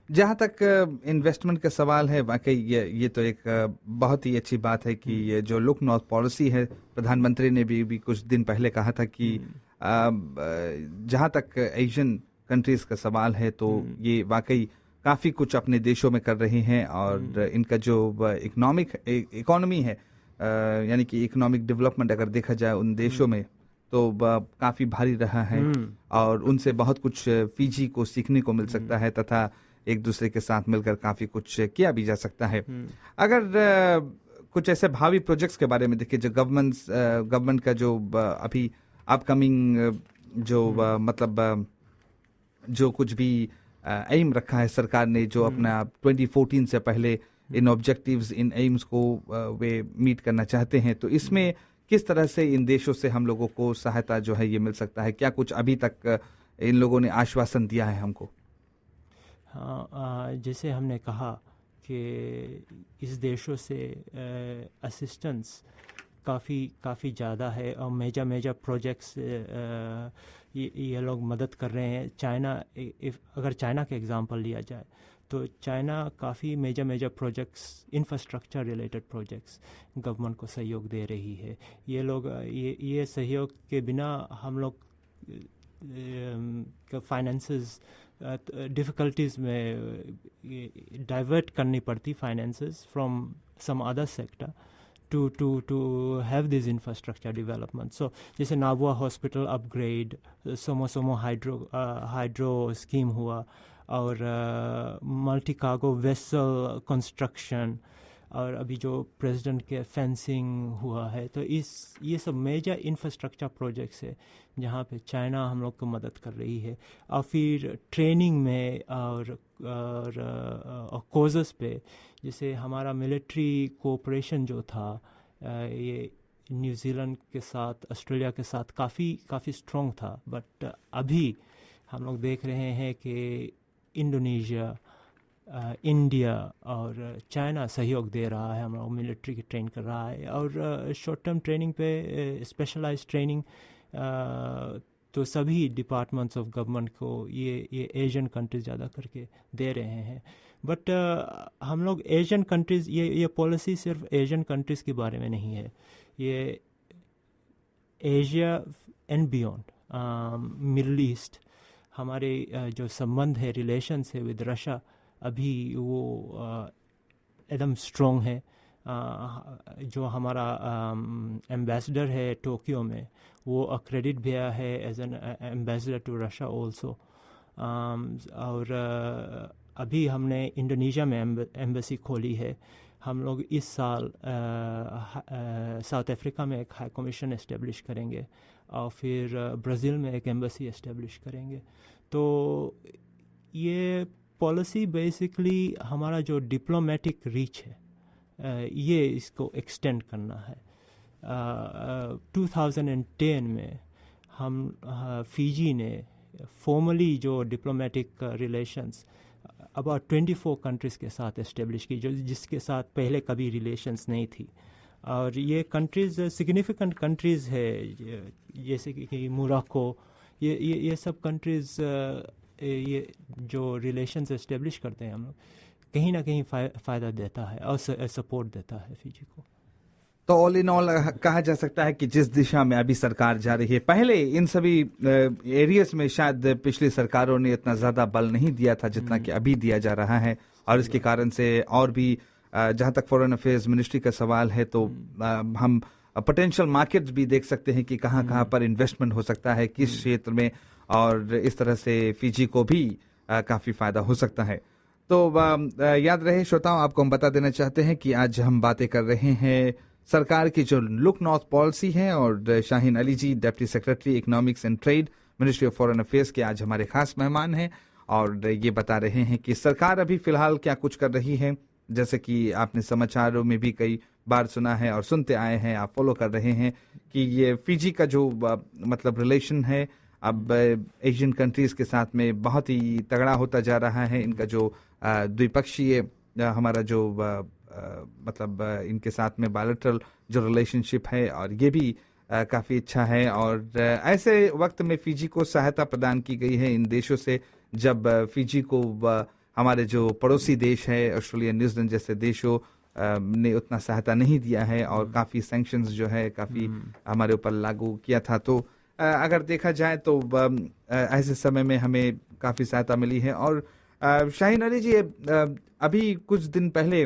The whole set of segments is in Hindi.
जहाँ तक इन्वेस्टमेंट का सवाल है, वाकई ये तो एक बहुत ही अच्छी बात है कि ये जो लुक नॉर्थ पॉलिसी है, प्रधानमंत्री ने भी कुछ दिन पहले कहा था कि जहाँ तक एशियन कंट्रीज का सवाल है तो ये वाकई काफ़ी कुछ अपने देशों में कर रहे हैं और इनका जो इकोनॉमी है, यानी कि इकोनॉमिक डेवलपमेंट अगर देखा जाए उन देशों में तो काफ़ी भारी रहा है और उनसे बहुत कुछ फिजी को सीखने को मिल सकता है तथा एक दूसरे के साथ मिलकर काफ़ी कुछ किया भी जा सकता है। अगर कुछ ऐसे भावी प्रोजेक्ट्स के बारे में देखिए, जो गवर्नमेंट का जो अभी अपकमिंग जो मतलब जो कुछ भी एम रखा है सरकार ने, जो अपना 2014 से पहले इन ऑब्जेक्टिव्स, इन एम्स को वे मीट करना चाहते हैं, तो इसमें किस तरह से इन देशों से हम लोगों को सहायता जो है ये मिल सकता है? क्या कुछ अभी तक इन लोगों ने आश्वासन दिया है हमको? हाँ, जैसे हमने कहा कि इस देशों से असिस्टेंस काफ़ी ज़्यादा है और मेजर प्रोजेक्ट्स ये लोग मदद कर रहे हैं। चाइना, अगर चाइना का एग्जांपल लिया जाए तो चाइना काफ़ी major projects, infrastructure related projects government को सहयोग दे रही है। ये लोग ये सहयोग के बिना हम लोग फाइनेंसेस डिफ़िकल्टीज़ में डाइवर्ट करनी पड़ती finances from some other sector to have this infrastructure development. So जैसे Nabua hospital upgrade, Somo hydro scheme हुआ और मल्टी कार्गो वेसल कंस्ट्रक्शन, और अभी जो प्रेसिडेंट के फेंसिंग हुआ है, तो ये सब मेजर इंफ्रास्ट्रक्चर प्रोजेक्ट्स है जहाँ पे चाइना हम लोग को मदद कर रही है। और फिर ट्रेनिंग में और कोर्सेस पे, जैसे हमारा मिलिट्री कोऑपरेशन जो था ये न्यूजीलैंड के साथ, ऑस्ट्रेलिया के साथ काफ़ी स्ट्रॉन्ग था, बट अभी हम लोग देख रहे हैं कि इंडोनेशिया, इंडिया और चाइना सहयोग दे रहा है, हम लोग मिलिट्री की ट्रेन कर रहा है। और शॉर्ट टर्म ट्रेनिंग पे स्पेशलाइज्ड ट्रेनिंग तो सभी डिपार्टमेंट्स ऑफ गवर्नमेंट को ये एशियन कंट्रीज ज़्यादा करके दे रहे हैं। बट हम लोग एशियन कंट्रीज़, ये पॉलिसी सिर्फ एशियन कंट्रीज़ के बारे में नहीं है, ये Asia and beyond, middle east, हमारे जो संबंध है, रिलेशंस है विद रशिया, अभी वो एकदम स्ट्रॉन्ग है। जो हमारा एम्बेसडर है टोक्यो में, वो अक्रेडिट किया है as an ambassador to Russia also. और अभी हमने इंडोनेशिया में एम्बेसी खोली है। हम लोग इस साल साउथ अफ्रीका में एक हाई कमीशन इस्टेब्लिश करेंगे और फिर ब्राज़ील में एक एम्बेसी इस्टेब्लिश करेंगे। तो ये पॉलिसी बेसिकली हमारा जो डिप्लोमेटिक रीच है, ये इसको एक्सटेंड करना है। 2010 में हम फिजी ने फॉर्मली जो डिप्लोमेटिक रिलेशंस अबाउट 24 कंट्रीज़ के साथ इस्टेब्लिश की, जो जिसके साथ पहले कभी रिलेशंस नहीं थी। और ये कंट्रीज़ सिग्निफिकेंट कंट्रीज़ है, जैसे कि मोरक्को, ये सब कंट्रीज़, ये जो रिलेशंस इस्टेब्लिश करते हैं हम लोग, कहीं ना कहीं फ़ायदा देता है और सपोर्ट देता है फिजी को। तो ऑल इन ऑल कहा जा सकता है कि जिस दिशा में अभी सरकार जा रही है, पहले इन सभी एरियाज में शायद पिछली सरकारों ने इतना ज़्यादा बल नहीं दिया था जितना कि अभी दिया जा रहा है, और इसके कारण से और भी जहाँ तक फॉरेन अफेयर्स मिनिस्ट्री का सवाल है तो हम पोटेंशियल मार्केट्स भी देख सकते हैं कि कहाँ पर इन्वेस्टमेंट हो सकता है, किस क्षेत्र में, और इस तरह से फिजी को भी काफ़ी फ़ायदा हो सकता है। तो याद रहे श्रोताओं, आपको हम बता देना चाहते हैं कि आज हम बातें कर रहे हैं सरकार की जो लुक नॉर्थ पॉलिसी है, और Shaheen Ali ji, deputy secretary economics and trade, ministry of foreign affairs के आज हमारे खास मेहमान हैं, और ये बता रहे हैं कि सरकार अभी फिलहाल क्या कुछ कर रही है। जैसे कि आपने समाचारों में भी कई बार सुना है और सुनते आए हैं, आप फॉलो कर रहे हैं कि ये फिजी का जो मतलब रिलेशन है अब एशियन कंट्रीज़ के साथ में बहुत ही तगड़ा होता जा रहा है। इनका जो द्विपक्षीय हमारा जो मतलब इनके साथ में बायलैटरल जो रिलेशनशिप है, और ये भी काफ़ी अच्छा है। और ऐसे वक्त में फिजी को सहायता प्रदान की गई है इन देशों से, जब फिजी को हमारे जो पड़ोसी देश है ऑस्ट्रेलिया, न्यूजीलैंड जैसे देशों ने उतना सहायता नहीं दिया है और काफ़ी सैंक्शंस जो है काफ़ी हमारे ऊपर लागू किया था। तो अगर देखा जाए तो ऐसे समय में हमें काफ़ी सहायता मिली है। और शाहीन अली जी, अभी कुछ दिन पहले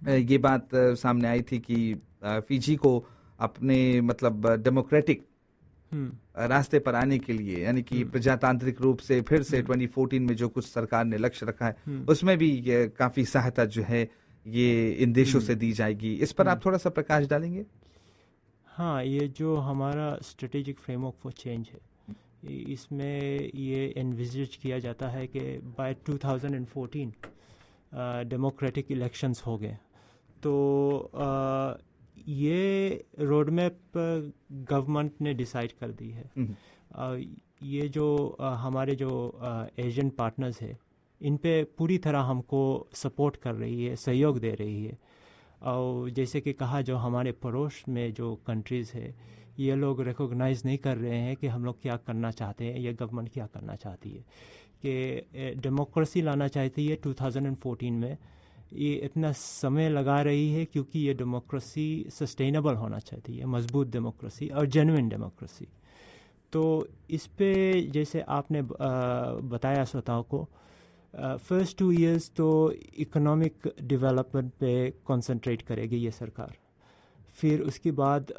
ये बात सामने आई थी कि फिजी को अपने मतलब डेमोक्रेटिक रास्ते पर आने के लिए, यानी कि प्रजातांत्रिक रूप से फिर से 2014 में जो कुछ सरकार ने लक्ष्य रखा है उसमें भी काफ़ी सहायता जो है ये इन देशों से दी जाएगी। इस पर आप थोड़ा सा प्रकाश डालेंगे? हाँ, ये जो हमारा स्ट्रेटेजिक फ्रेमवर्क फॉर चेंज है, इसमें ये एनविजिज किया जाता है कि बाय 2014 डेमोक्रेटिक इलेक्शंस हो गए तो ये रोड मैप गवर्नमेंट ने डिसाइड कर दी है। ये जो हमारे जो एशियन पार्टनर्स है इन पे पूरी तरह हमको सपोर्ट कर रही है, सहयोग दे रही है। और जैसे कि कहा, जो हमारे पड़ोस में जो कंट्रीज़ है ये लोग रिकॉग्नाइज़ नहीं कर रहे हैं कि हम लोग क्या करना चाहते हैं, ये गवर्नमेंट क्या करना चाहती है, कि डेमोक्रेसी लाना चाहती है 2014 में। ये इतना समय लगा रही है क्योंकि ये डेमोक्रेसी सस्टेनेबल होना चाहती है, मजबूत डेमोक्रेसी और जेन्युइन डेमोक्रेसी। तो इस पे जैसे आपने बताया श्रोताओं को, फर्स्ट 2 इयर्स तो इकोनॉमिक डेवलपमेंट पे कंसंट्रेट करेगी ये सरकार। फिर उसके बाद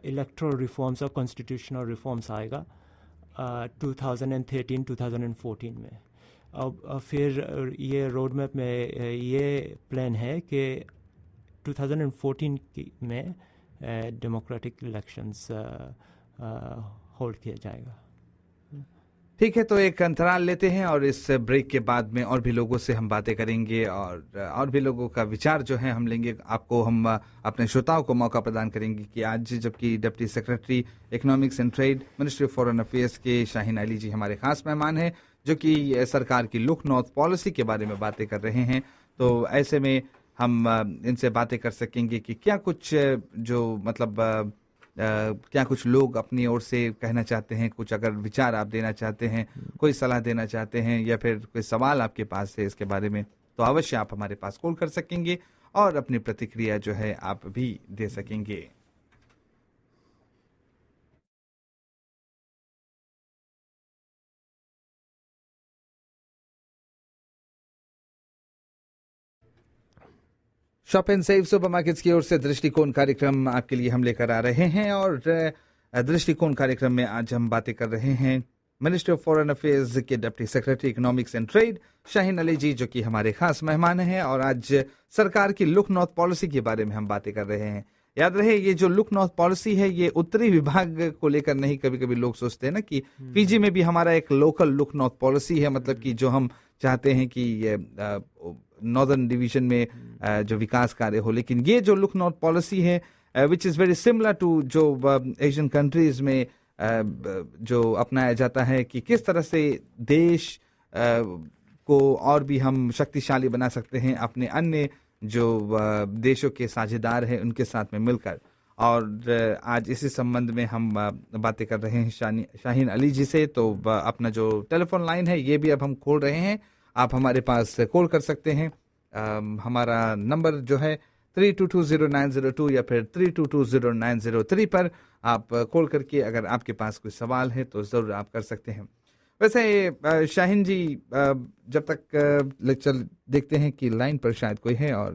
इलेक्टोरल रिफॉर्म्स और कॉन्स्टिट्यूशनल रिफॉर्म्स आएगा 2013-2014 में। अब फिर ये रोड मैप में ये प्लान है कि 2014 में डेमोक्रेटिक इलेक्शंस होल्ड किया जाएगा। ठीक है, तो एक अंतराल लेते हैं और इस ब्रेक के बाद में और भी लोगों से हम बातें करेंगे और भी लोगों का विचार जो है हम लेंगे। आपको हम अपने श्रोताओं को मौका प्रदान करेंगे कि आज जबकि deputy secretary economics and trade, ministry of foreign affairs के शाहीन अली जी हमारे खास मेहमान हैं, जो कि सरकार की लुक नॉर्थ पॉलिसी के बारे में बातें कर रहे हैं। तो ऐसे में हम इनसे बातें कर सकेंगे कि क्या कुछ जो मतलब क्या कुछ लोग अपनी ओर से कहना चाहते हैं, कुछ अगर विचार आप देना चाहते हैं, कोई सलाह देना चाहते हैं या फिर कोई सवाल आपके पास है इसके बारे में, तो अवश्य आप हमारे पास कॉल कर सकेंगे और अपनी प्रतिक्रिया जो है आप भी दे सकेंगे। शॉप एंड सेव सुपरमार्केट्स की ओर से दृष्टिकोण कार्यक्रम आपके लिए हम लेकर आ रहे हैं और दृष्टिकोण कार्यक्रम में आज हम बातें कर रहे हैं मिनिस्ट्री ऑफ फॉरेन अफेयर्स के deputy secretary economics and trade Shaheen Ali ji, जो कि हमारे खास मेहमान हैं। और आज सरकार की लुक नॉर्थ पॉलिसी के बारे में हम बातें कर रहे हैं। याद रहे, ये जो लुक नॉर्थ पॉलिसी है ये उत्तरी विभाग को लेकर नहीं। कभी कभी लोग सोचते हैं ना कि फीजी में भी हमारा एक लोकल लुक नॉर्थ पॉलिसी है, मतलब कि जो हम चाहते हैं कि नॉर्दर्न डिवीजन में जो विकास कार्य हो। लेकिन ये जो लुक नॉर्थ पॉलिसी है which is very similar to जो एशियन कंट्रीज में जो अपनाया जाता है कि किस तरह से देश को और भी हम शक्तिशाली बना सकते हैं अपने अन्य जो देशों के साझेदार हैं उनके साथ में मिलकर। और आज इसी संबंध में हम बातें कर रहे हैं शाहीन अली जी से। तो अपना जो टेलीफोन लाइन है ये भी अब हम खोल रहे हैं, आप हमारे पास कॉल कर सकते हैं। हमारा नंबर जो है 3220902 या फिर 3220903 पर आप कॉल करके अगर आपके पास कोई सवाल है तो ज़रूर आप कर सकते हैं। वैसे शाहीन जी, जब तक लेक्चर देखते हैं कि लाइन पर शायद कोई है और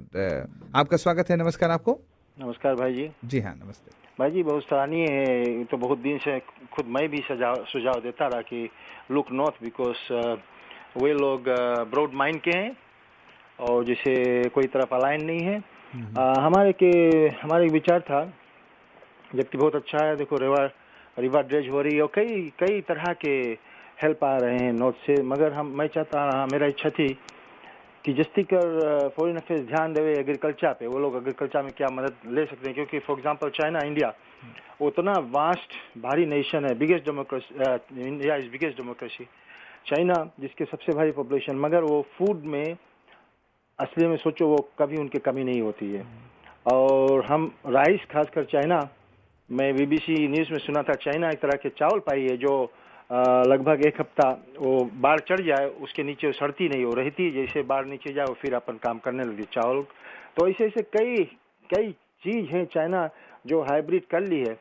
आपका स्वागत है। नमस्कार आपको। नमस्कार भाई जी। जी हाँ, नमस्ते भाई जी। बहुत सराहनीय है। तो बहुत दिन से खुद मैं भी सुझाव देता रहा कि लुक नॉर्थ, बिकॉज वे लोग ब्रॉड माइंड के हैं और जैसे कोई तरफ अलाइन नहीं है। हमारे विचार था, जबकि बहुत अच्छा है। देखो रिवर ड्रेज हो रही है और कई तरह के हेल्प आ रहे हैं नॉर्थ से, मगर मैं चाहता, मेरा इच्छा थी कि जस्टिकर फॉरेन अफेयर्स ध्यान देवे एग्रीकल्चर पे। वो लोग एग्रीकल्चर में क्या मदद ले सकते हैं, क्योंकि फॉर एग्जांपल चाइना, इंडिया उतना वास्ट भारी नेशन है, biggest democracy. India is biggest democracy. China जिसके सबसे भारी पॉपुलेशन, मगर वो फूड में असली में सोचो वो कभी उनकी कमी नहीं होती है। और हम राइस, खासकर चाइना, मैं BBC न्यूज़ में सुना था, चाइना एक तरह के चावल पाई है जो लगभग एक हफ्ता वो बाढ़ चढ़ जाए, उसके नीचे वो सड़ती नहीं, वो रहती, जैसे बाढ़ नीचे जाए वो फिर अपन काम करने लगी चावल। तो ऐसे ऐसे कई कई चीज़ हैं चाइना जो हाइब्रिड कर ली है,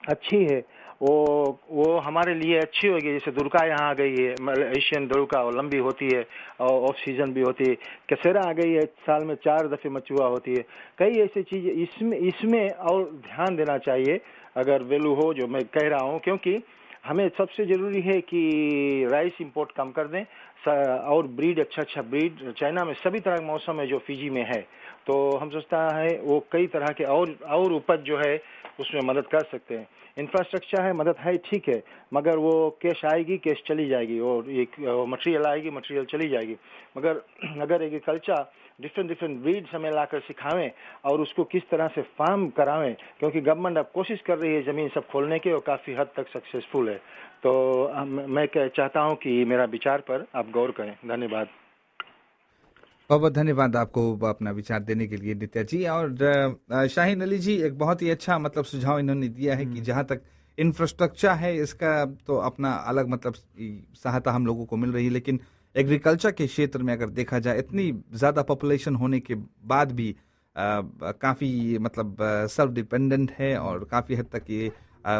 अच्छी है, वो हमारे लिए अच्छी होगी। जैसे दुर्गा यहाँ आ गई है, एशियन दुर्गा, और लंबी होती है और ऑफ सीजन भी होती है। कसेरा आ गई है, साल में 4 दफ़े मचुआ होती है। कई ऐसी चीज़ें इसमें और ध्यान देना चाहिए अगर वैल्यू हो, जो मैं कह रहा हूँ, क्योंकि हमें सबसे ज़रूरी है कि राइस इंपोर्ट कम कर दें और ब्रीड अच्छा ब्रीड चाइना में सभी तरह के मौसम है जो फिजी में है। तो हम सोचता है वो कई तरह के और उपज जो है उसमें मदद कर सकते हैं। इंफ्रास्ट्रक्चर है, मदद है, ठीक है, मगर वो कैश आएगी, कैश चली जाएगी, और एक मटेरियल आएगी, मटेरियल चली जाएगी। मगर अगर एग्रीकल्चर डिफरेंट ब्रीड्स हमें लाकर सिखावें और उसको किस तरह से फार्म करावें, क्योंकि गवर्नमेंट अब कोशिश कर रही है ज़मीन सब खोलने की और काफ़ी हद तक सक्सेसफुल है। तो मैं चाहता हूँ कि मेरा विचार पर आप गौर करें। धन्यवाद। बहुत बहुत धन्यवाद आपको अपना विचार देने के लिए नित्या जी। और शाहीन अली जी, एक बहुत ही अच्छा मतलब सुझाव इन्होंने दिया है कि जहाँ तक इंफ्रास्ट्रक्चर है इसका तो अपना अलग मतलब सहायता हम लोगों को मिल रही है, लेकिन एग्रीकल्चर के क्षेत्र में अगर देखा जाए इतनी ज़्यादा पॉपुलेशन होने के बाद भी काफ़ी मतलब सेल्फ डिपेंडेंट है और काफ़ी हद तक ये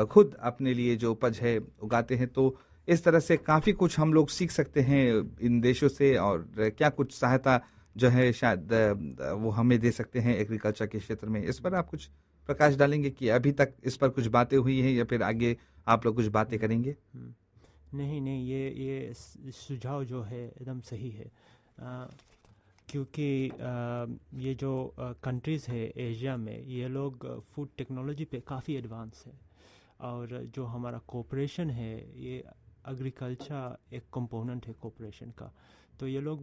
खुद अपने लिए जो उपज है उगाते हैं। तो इस तरह से काफ़ी कुछ हम लोग सीख सकते हैं इन देशों से, और क्या कुछ सहायता जो है शायद वो हमें दे सकते हैं एग्रीकल्चर के क्षेत्र में। इस पर आप कुछ प्रकाश डालेंगे कि अभी तक इस पर कुछ बातें हुई हैं या फिर आगे आप लोग कुछ बातें करेंगे? नहीं, ये सुझाव जो है एकदम सही है, क्योंकि ये जो कंट्रीज़ है एशिया में, ये लोग फूड टेक्नोलॉजी पे काफ़ी एडवांस है, और जो हमारा कोऑपरेशन है ये एग्रीकल्चर एक कंपोनेंट है कोऑपरेशन का। तो ये लोग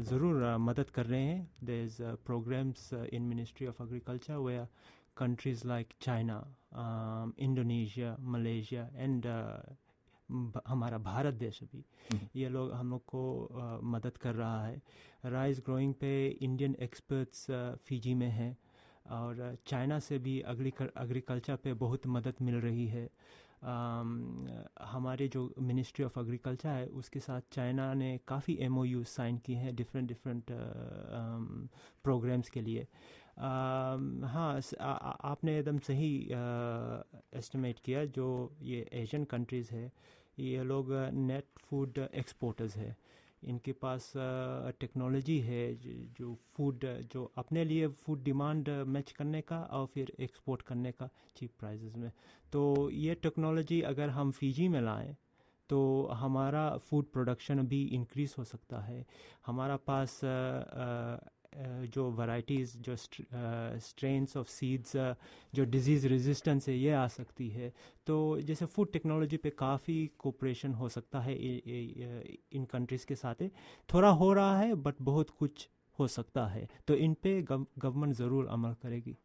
ज़रूर मदद कर रहे हैं। There is programs in ministry of agriculture where countries like China, Indonesia, Malaysia and हमारा भारत देश भी, ये लोग हम लोग को मदद कर रहा है। राइस ग्रोइंग पे इंडियन एक्सपर्ट्स फिजी में हैं, और चाइना से भी एग्रीकल्चर पे बहुत मदद मिल रही है। हमारे जो मिनिस्ट्री ऑफ एग्रीकल्चर है उसके साथ चाइना ने काफ़ी MOU साइन किए हैं डिफरेंट प्रोग्राम्स के लिए। हाँ, आपने एकदम सही एस्टिमेट किया। जो ये एशियन कंट्रीज़ है, ये लोग नेट फूड एक्सपोर्टर्स है, इनके पास टेक्नोलॉजी है जो फूड, जो अपने लिए फूड डिमांड मैच करने का और फिर एक्सपोर्ट करने का चीप प्राइसेस में। तो ये टेक्नोलॉजी अगर हम फिजी में लाएं तो हमारा फूड प्रोडक्शन भी इंक्रीज़ हो सकता है। हमारा पास जो वैराइटीज़, जो स्ट्रेन्स ऑफ सीड्स, जो डिजीज़ रेजिस्टेंस है, ये आ सकती है। तो जैसे फूड टेक्नोलॉजी पे काफ़ी कोऑपरेशन हो सकता है इन कंट्रीज़ के साथ। थोड़ा हो रहा है बट बहुत कुछ हो सकता है, तो इन पे गवर्नमेंट ज़रूर अमल करेगी।